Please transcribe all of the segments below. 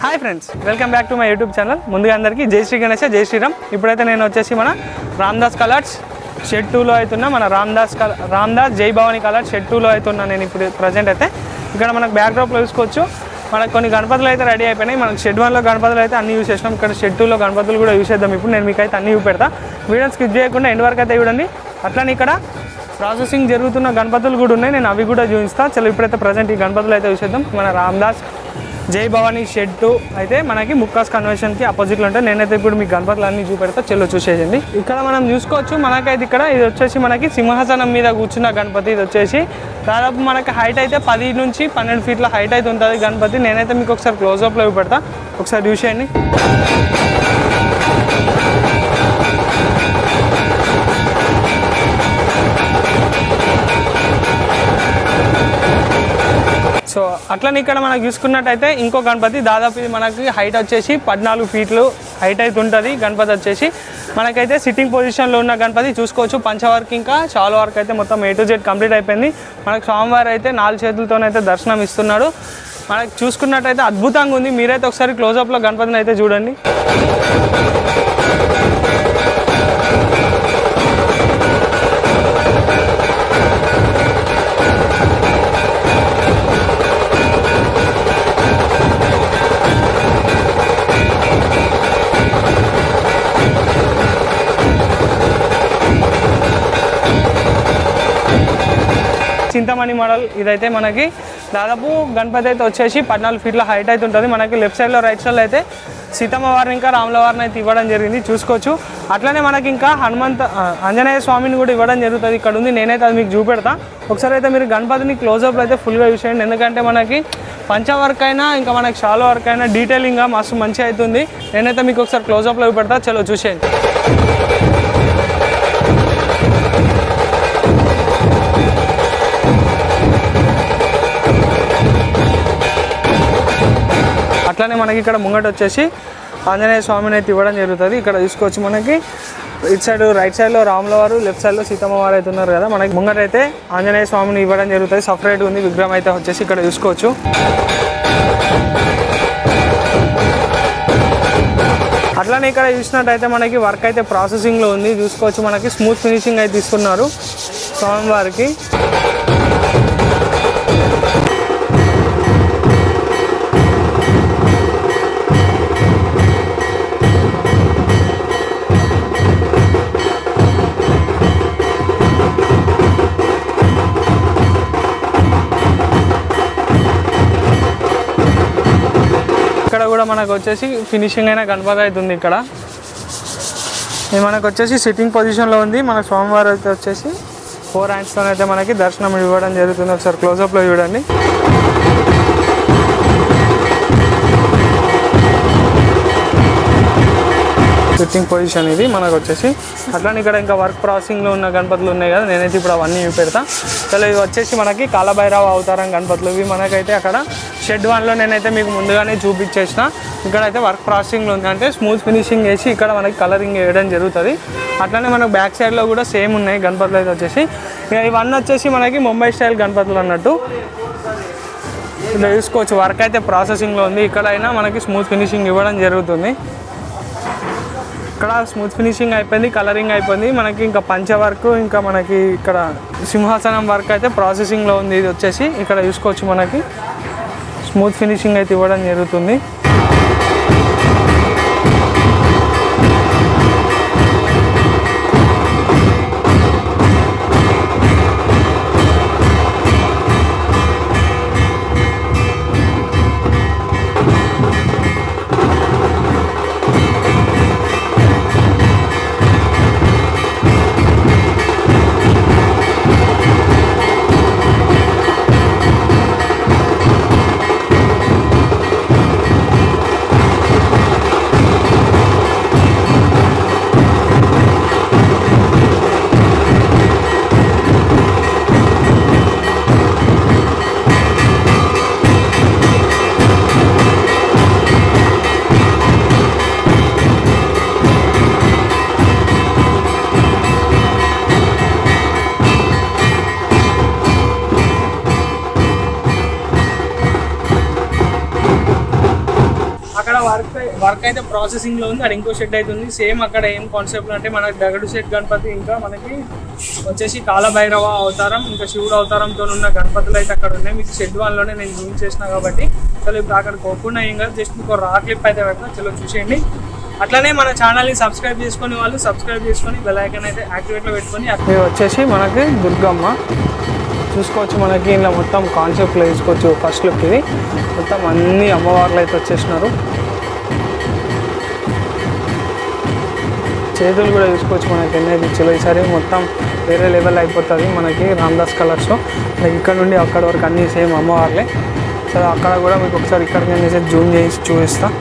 Hi friends, welcome back to my YouTube channel. ముందుగా అందరికీ జై శ్రీ గణేష్, జై శ్రీరామ్. ఇప్పుడైతే నేను వచ్చేసి మన రామ్దాస్ కలర్స్ షెడ్ 2లో అవుతున్నా. మన రామ్దాస్ జై భవానీ కలర్స్ షెడ్ 2లో అవుతున్నా నేను ఇప్పుడు ప్రజెంట్. అయితే ఇక్కడ మనకు బ్యాక్డ్రాప్లో చూసుకోవచ్చు, మనకు కొన్ని గణపతులు అయితే రెడీ అయిపోయినాయి. మనకు షెడ్ 1లో గణపతులు అయితే అన్ని యూస్ చేసినాం. ఇక్కడ షెడ్ 2లో గణపతులు కూడా యూస్ చేద్దాం. ఇప్పుడు నేను మీకు అయితే అన్ని చూపెడతా. వీడియోని స్కిప్ చేయకుండా ఎండ్ వరకు అయితే చూడండి. అట్లనే ఇక్కడ ప్రాసెసింగ్ జరుగుతున్న గణపతులు కూడా ఉన్నాయి, నేను అవి కూడా చూపిస్తాను. చలో ఇప్పుడైతే ప్రజెంట్ ఈ గణపతులు అయితే చూసేద్దాం. మన రామ్దాస్ జై భవానీ షెడ్ 2 అయితే మనకి ముక్కాస్ కన్వెన్షన్కి అపోజిట్లో ఉంటాయి. నేనైతే ఇప్పుడు మీకు గణపతులు అన్నీ చూపెడతా, చెల్లో చూసేయండి. ఇక్కడ మనం చూసుకోవచ్చు, మనకైతే ఇక్కడ ఇది వచ్చేసి మనకి సింహాసనం మీద కూర్చున్న గణపతి. ఇది వచ్చేసి దాదాపు మనకి హైట్ అయితే 10 నుంచి 12 ఫీట్ల హైట్ అయితే ఉంటుంది గణపతి. నేనైతే మీకు ఒకసారి క్లోజ్అప్లో చూపెడతా, ఒకసారి చూసేయండి. సో అట్లనే ఇక్కడ మనకు చూసుకున్నట్టయితే ఇంకో గణపతి దాదాపు ఇది మనకి హైట్ వచ్చేసి 14 ఫీట్లు హైట్ అయితే ఉంటుంది గణపతి వచ్చేసి. మనకైతే సిట్టింగ్ పొజిషన్లో ఉన్న గణపతి చూసుకోవచ్చు. పంచవర్క్ ఇంకా చాలా వర్క్ అయితే మొత్తం A to Z కంప్లీట్ అయిపోయింది. మనకు స్వామివారు అయితే 4 చేతులతోనైతే దర్శనం ఇస్తున్నాడు. మనకు చూసుకున్నట్టయితే అద్భుతంగా ఉంది. మీరైతే ఒకసారి క్లోజప్లో గణపతిని అయితే చూడండి. చింతమణి మోడల్ ఇదైతే మనకి దాదాపు గణపతి అయితే వచ్చేసి 14 ఫీట్ల హైట్ అయితే ఉంటుంది. మనకి లెఫ్ట్ సైడ్లో రైట్ సైడ్లో అయితే సీతమ్మ వారిని ఇంకా రాముల వారిని అయితే ఇవ్వడం జరిగింది, చూసుకోవచ్చు. అట్లనే మనకి ఇంకా ఆంజనేయ స్వామిని కూడా ఇవ్వడం జరుగుతుంది. ఇక్కడ ఉంది, నేనైతే అది మీకు చూపెడతా. ఒకసారి అయితే మీరు గణపతిని క్లోజప్లో అయితే ఫుల్గా యూస్ చేయండి. ఎందుకంటే మనకి పంచ వర్క్ అయినా ఇంకా మనకి షాలో వర్క్ అయినా డీటెయిలింగ్గా మస్తు మంచిగా అవుతుంది. నేనైతే మీకు ఒకసారి క్లోజప్లో చూపెడతా, చలో చూసేయండి. అట్లనే మనకి ఇక్కడ ముంగట వచ్చేసి ఆంజనేయ స్వామిని అయితే ఇవ్వడం జరుగుతుంది. ఇక్కడ చూసుకోవచ్చు, మనకి ఇటు సైడ్ రైట్ సైడ్లో రాముల వారు, లెఫ్ట్ సైడ్లో సీతమ్మ వారు అయితే ఉన్నారు కదా. మనకి ముంగట అయితే ఆంజనేయ స్వామిని ఇవ్వడం జరుగుతుంది. సపరేట్ ఉంది విగ్రహం అయితే వచ్చేసి ఇక్కడ చూసుకోవచ్చు. అట్లనే ఇక్కడ చూసినట్టయితే మనకి వర్క్ అయితే ప్రాసెసింగ్లో ఉంది, చూసుకోవచ్చు. మనకి స్మూత్ ఫినిషింగ్ అయితే ఇస్తున్నారు స్వామివారికి. ఇక్కడ కూడా మనకు వచ్చేసి ఫినిషింగ్ అయిన గణపతి అవుతుంది. ఇక్కడ ఇది మనకు వచ్చేసి సిట్టింగ్ పొజిషన్లో ఉంది. మన స్వామివారు అయితే వచ్చేసి 4 హ్యాండ్స్తో అయితే మనకి దర్శనం ఇవ్వడం జరుగుతుంది. ఒకసారి క్లోజప్లో చూడండి. సిట్టింగ్ పొజిషన్ ఇది మనకు వచ్చేసి. అట్లానే ఇక్కడ ఇంకా వర్క్ ప్రాసెసింగ్లో ఉన్న గణపతులు ఉన్నాయి కదా, నేనైతే ఇప్పుడు అవన్నీ చూపెడతా. చలో ఇవి వచ్చేసి మనకి కాలభైరవ అవతారం గణపతులు. ఇవి మనకైతే అక్కడ షెడ్ 1లో నేనైతే మీకు ముందుగానే చూపించేసిన. ఇక్కడైతే వర్క్ ప్రాసెసింగ్లో ఉంది, అంటే స్మూత్ ఫినిషింగ్ వేసి ఇక్కడ మనకి కలరింగ్ వేయడం జరుగుతుంది. అట్లనే మనకు బ్యాక్ సైడ్లో కూడా సేమ్ ఉన్నాయి గణపతులు అయితే వచ్చేసి. ఇవన్నీ వచ్చేసి మనకి ముంబై స్టైల్ గణపతులు అన్నట్టు. ఇలా చూసుకోవచ్చు, వర్క్ అయితే ప్రాసెసింగ్లో ఉంది. ఇక్కడైనా మనకి స్మూత్ ఫినిషింగ్ ఇవ్వడం జరుగుతుంది. ఇక్కడ స్మూత్ ఫినిషింగ్ అయిపోయింది, కలరింగ్ అయిపోయింది. మనకి ఇంకా పంచ వర్క్, ఇంకా మనకి ఇక్కడ సింహాసనం వర్క్ అయితే ప్రాసెసింగ్లో ఉంది. ఇది వచ్చేసి ఇక్కడ చూసుకోవచ్చు, మనకి స్మూత్ ఫినిషింగ్ అయితే ఇవ్వడం జరుగుతుంది. వర్క్ అయితే ప్రాసెసింగ్లో ఉంది. అది ఇంకో షెడ్ అవుతుంది. సేమ్ అక్కడ ఏం కాన్సెప్ట్ అంటే మనకి దగడు షెడ్ గణపతి, ఇంకా మనకి వచ్చేసి కాలభైరవ అవతారం, ఇంకా శివుడు అవతారంతో ఉన్న గణపతులు అయితే అక్కడ ఉన్నాయి. మీకు షెడ్ వన్లోనే నేను జూమ్ చేసిన కాబట్టి చలో ఇప్పుడు అక్కడ పోకుండా ఏం కాదు, జస్ట్ మీకు రా క్లిప్ అయితే పెడతా, చలో చూసేయండి. అట్లనే మన ఛానల్ని సబ్స్క్రైబ్ చేసుకుని వాళ్ళు సబ్స్క్రైబ్ చేసుకొని బెల్ ఐకాన్ అయితే యాక్టివేట్లో పెట్టుకొని. ఇది వచ్చేసి మనకి దుర్గమ్మ చూసుకోవచ్చు. మనకి ఇలా మొత్తం కాన్సెప్ట్లో తీసుకోవచ్చు. ఫస్ట్ లుక్ ఇది మొత్తం అన్ని అమ్మవార్లు అయితే వచ్చేసినారు. చేతులు కూడా చూసుకోవచ్చు మనకి ఎన్ని ఇచ్చారు. ఈసారి మొత్తం వేరే లెవెల్ అయిపోతుంది మనకి రామ్దాస్ కలర్స్లో. ఇక్కడ నుండి అక్కడ వరకు అన్నీ సేమ్ అమ్మవార్లే. సరే అక్కడ కూడా మీకు ఒకసారి ఇక్కడ నేను జూమ్ చేసి చూపిస్తాను.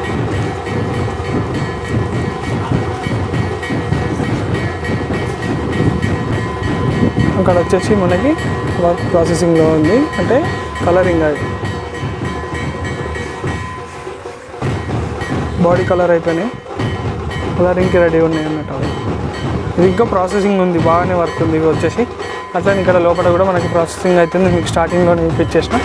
అక్కడ వచ్చేసి మనకి వర్క్ ప్రాసెసింగ్లో ఉంది, అంటే కలరింగ్ అది బాడీ కలర్ అయిపోయినాయి, కలరింగ్కి రెడీ ఉన్నాయి అన్నట్టు. ఇది ఇంకా ప్రాసెసింగ్ ఉంది, బాగానే వర్క్ ఉంది. ఇది వచ్చేసి అట్లా ఇక్కడ లోపల కూడా మనకి ప్రాసెసింగ్ అవుతుంది. మీకు స్టార్టింగ్లో చూపించేసిన